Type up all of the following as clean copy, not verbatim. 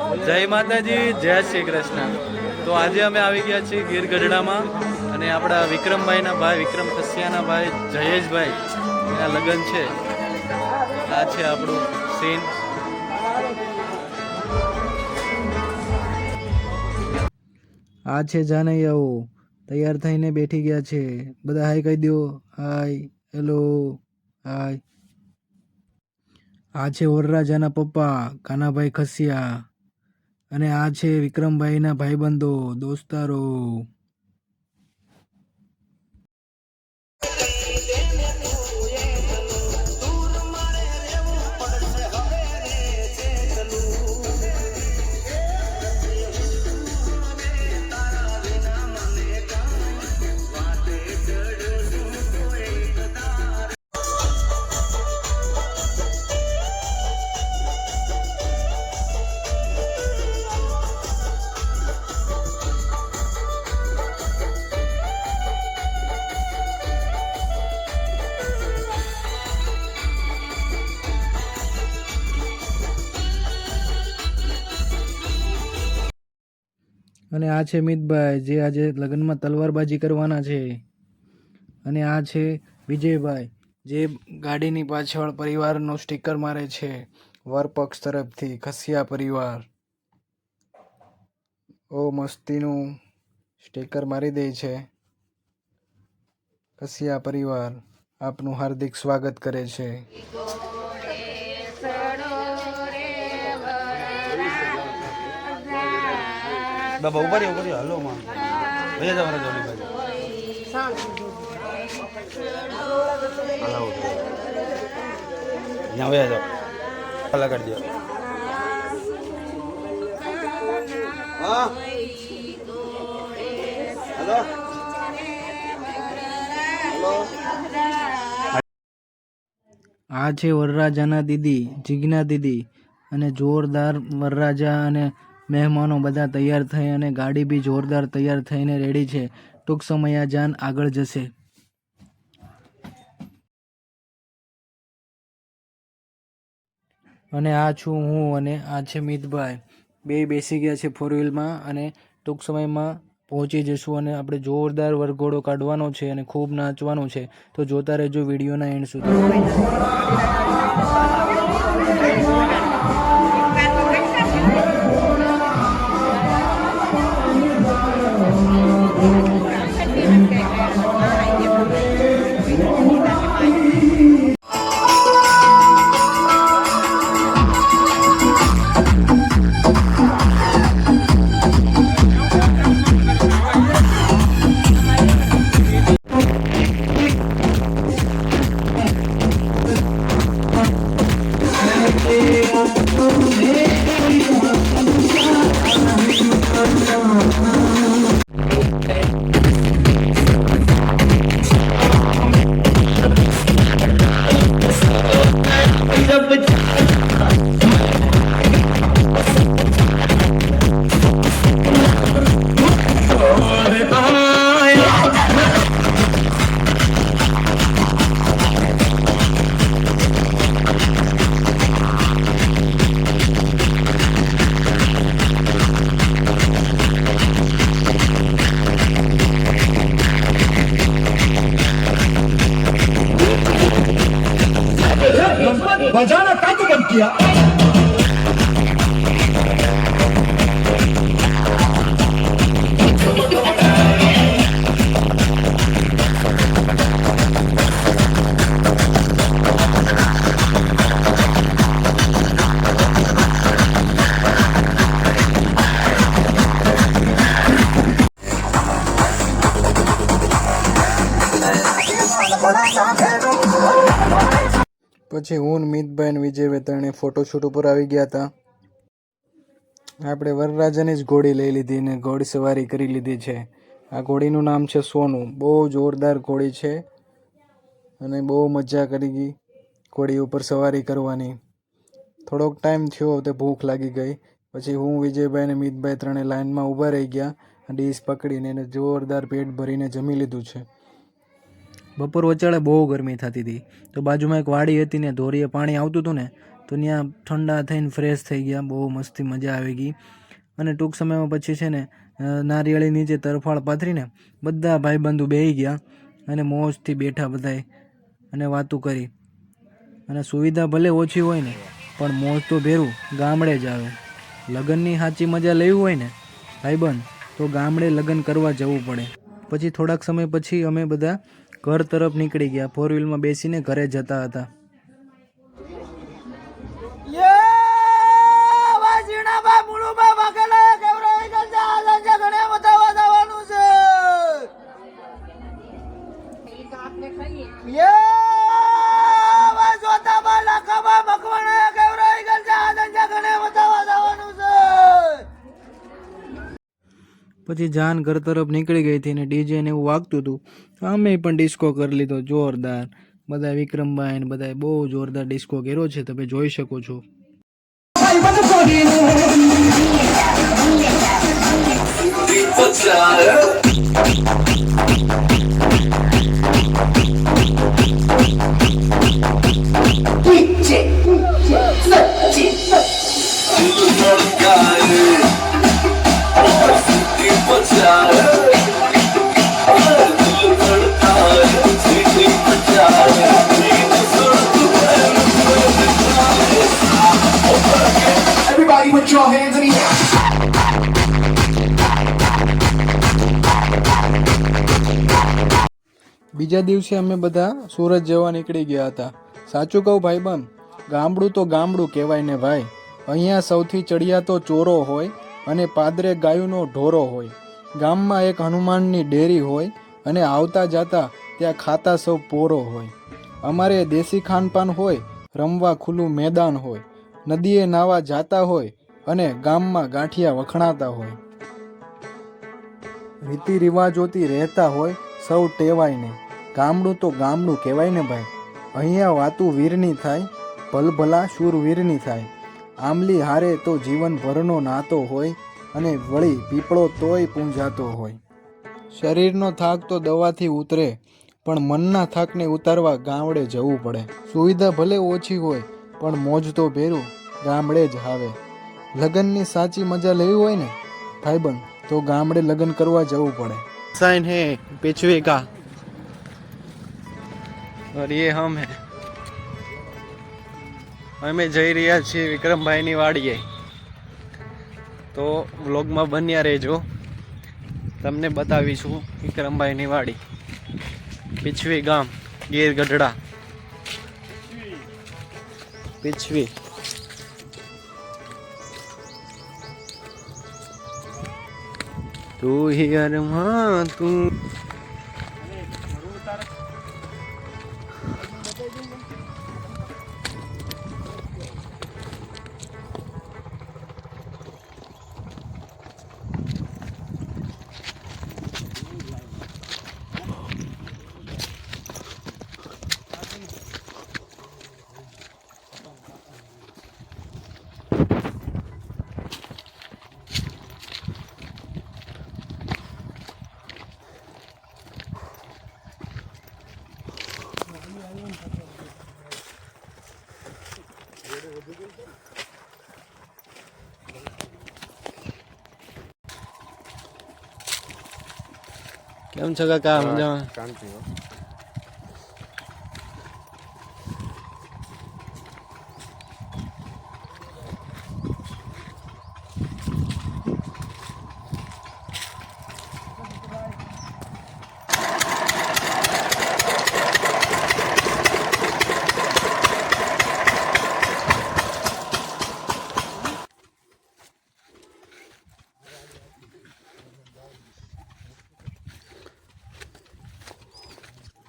જય માતાજી, જય શ્રી કૃષ્ણ। તો આજે અમે આવી ગયા છીએ ગીર ગઢડામાં અને આપણા વિક્રમભાઈના ભાઈ વિક્રમ ખસિયાના ભાઈ જયેશભાઈ એના લગ્ન છે। આ છે આપણું સીન। આ છે જાનૈયાઓ તૈયાર થઈને બેઠી ગયા છે। બધા હાય કહી દો, હાય, હેલો, હાય। આ છે વરરાજાના પપ્પા કાનાભાઈ ખસિયા અને આ છે વિક્રમભાઈના ભાઈબંધો દોસ્તારો। અને આ છે મિતભાઈ જે આજે લગ્નમાં તલવારબાજી કરવાના છે। અને આ છે વિજયભાઈ જે ગાડીની પાછળ પરિવારનો સ્ટીકર મારે છે વર પક્ષ તરફથી ખસિયા પરિવાર। ઓ મસ્તીનું સ્ટીકર મારી દે છે। ખસિયા પરિવાર આપનું હાર્દિક સ્વાગત કરે છે। બાબા ઉપર હાલો માં ભૈયા જવા જોડી બાજુ यहाँ भैया जाओ भला कर दिया। हाँ हेलो हेलो आ छे वरराजाना दीदी जिग्ना दीदी અને જોરદાર વરરાજા અને મહેમાનો બધા તૈયાર થઈ અને ગાડી બી જોરદાર તૈયાર થઈને રેડી છે। ટૂંક સમય આ જાન આગળ જશે। અને આ છું હું અને આ છે મિતભાઈ બે બેસી ગયા છે ફોર વ્હીલમાં અને ટૂંક સમયમાં પહોંચી જશું અને આપણે જોરદાર વરઘોડો કાઢવાનો છે અને ખૂબ નાચવાનું છે। તો જોતા રહેજો વિડીયોના એન્ડ સુધી। बजाना काटू बंद किया। પછી હું મિતભાઈ અને વિજય વેતાણી ફોટોશૂટ ઉપર આવી ગયા હતા। આપણે વરરાજાની જ ઘોડી લઈ લીધી ને ઘોડી સવારી કરી લીધી છે। આ ઘોડીનું નામ છે સોનું। બહુ જોરદાર ઘોડી છે અને બહુ મજા કરી ગઈ ઘોડી ઉપર સવારી કરવાની। થોડોક ટાઈમ થયો તે ભૂખ લાગી ગઈ પછી હું વિજયભાઈ અને મિતભાઈ ત્રણે લાઈનમાં ઊભા રહી ગયા। ડીશ પકડીને એને જોરદાર પેટ ભરીને જમી લીધું છે। બપોર વચાળે બહુ ગરમી થતી હતી તો બાજુમાં એક વાડી હતી ને ધોરીએ પાણી આવતું હતું ને તો ત્યાં ઠંડા થઈને ફ્રેશ થઈ ગયા, બહુ મસ્તી મજા આવી ગઈ. અને ટૂંક સમયમાં પછી છે ને નારિયેળી નીચે તરફાળ પાથરીને બધા ભાઈબંધુ બેસી ગયા અને મોજથી બેઠા બધાએ અને વાતું કરી. અને સુવિધા ભલે ઓછી હોય ને પણ મોજ તો ભેરું ગામડે જ આવે. લગ્નની સાચી મજા લેવી હોય ને ભાઈબંધ તો ગામડે લગ્ન કરવા જવું પડે. પછી થોડાક સમય પછી અમે બધા ઘર તરફ નીકળી ગયા. 4 વ્હીલમાં બેસીને ઘરે જતા હતા. પછી જાન ઘર તરફ નીકળી ગઈ હતી ને ડીજે ને એવું વાગતું હતું. અમે પણ ડિસ્કો કરી લીધો જોરદાર. બધા વિક્રમભાઈ ને બધા બહુ જોરદાર ડિસ્કો કર્યો છે, તમે જોઈ શકો છો. Everybody put your hands in the air. બીજા દિવસે અમે બધા સુરત જવા નીકળી ગયા હતા. સાચું કહું ભાઈબંધ, ગામડું તો ગામડું કહેવાય ને ભાઈ. અહીંયા સૌથી ચડિયા તો ચોરો હોય અને પાદરે ગાયુંનો ઢોરો હોય. ગામમાં એક હનુમાનની ડેરી હોય અને આવતા જાતા ત્યાં ખાતા સૌ પોરો હોય. અમારે દેશી ખાનપાન હોય, રમવા ખુલ્લું મેદાન હોય, નદીએ નાવા જાતા હોય અને ગામમાં ગાંઠિયા વખણાતા હોય. રીતિ રિવાજોથી રહેતા હોય સૌ ટેવાય ને. ગામડું તો ગામડું કહેવાય ને ભાઈ. અહીંયા વાતું વીરની થાય, ભલભલા શૂરવીરની થાય. આમલી હારે તો જીવનભરનો નાતો હોય અને વળી પીપળો તોય પૂંજાતો હોય. શરીરનો થાક તો દવાથી ઉતરે પણ મનના થાકને ઉતારવા ગામડે જવું પડે. સુવિધા ભલે ઓછી હોય પણ મોજ તો ભેરું ગામડે જ આવે. લગ્નની સાચી મજા લેવી હોય ને ભાઈબંધ તો ગામડે લગ્ન કરવા જવું પડે. साइन है पिछवे का और ये हम हैं. અમે જઈ રહ્યા છીએ વિક્રમભાઈની વાડીએ. તો વ્લોગમાં બન્યા રહેજો, તમને બતાવીશું વિક્રમભાઈની વાડી. પીછવી ગામ, ગીર ગઢડા. પીછવી તું ही अरमान તું. કેમ છો કાકા? મજામાં? શાંતિ હો.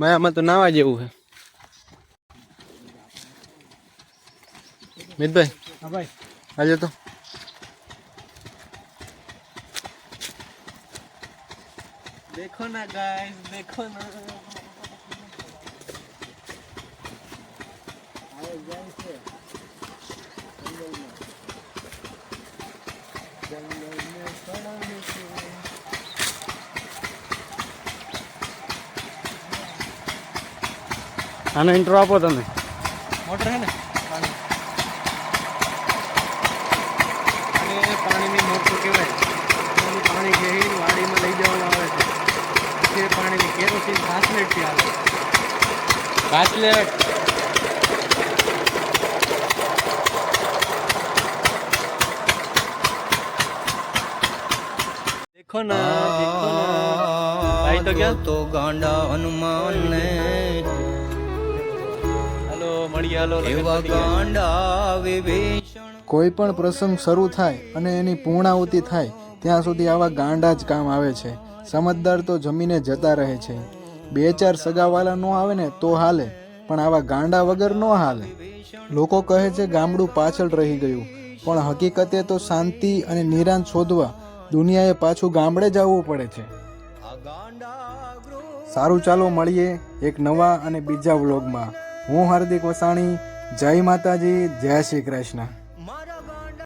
માયામાં તો નાવા જેવું છે. મિતભાઈ, હા ભાઈ, આજે તો देखो ना गाइस, देखो ना. આનો ઇન્ટ્રો આપો તમે. મોટર હે ને પાણીની મોટર કહેવાય. એનું પાણી ખેંચીને વાડીમાં લઈ જવામાં આવે છે. પછી એ પાણીની કેરોસીન ઘાસલેટથી આવે. ઘાસલેટ देखो ना भाई तो क्या તો ગાંડા હનુમાન ને हेलो મળીએ હાલો એવા ગાંડા વિભીષણ. કોઈ પણ પ્રસંગ શરૂ થાય અને એની પૂર્ણાહુતિ થાય ત્યાં સુધી આવા ગાંડા જ કામ આવે છે. સમજદાર તો જમીને જતા રહે છે. 2-4 સગાવાલા નો આવે ને તો હાલે, પણ આવા ગાંડા વગર નો હાલે. લોકો કહે છે ગામડું પાછળ રહી ગયું, પણ હકીકતે તો શાંતિ અને નિરાંત શોધવા દુનિયાએ પાછું ગામડે જવું પડે છે. સારું, ચાલો મળીએ એક નવા અને બીજા વ્લોગમાં. હું હાર્દિક વસાણી. જય માતાજી, જય શ્રી કૃષ્ણ.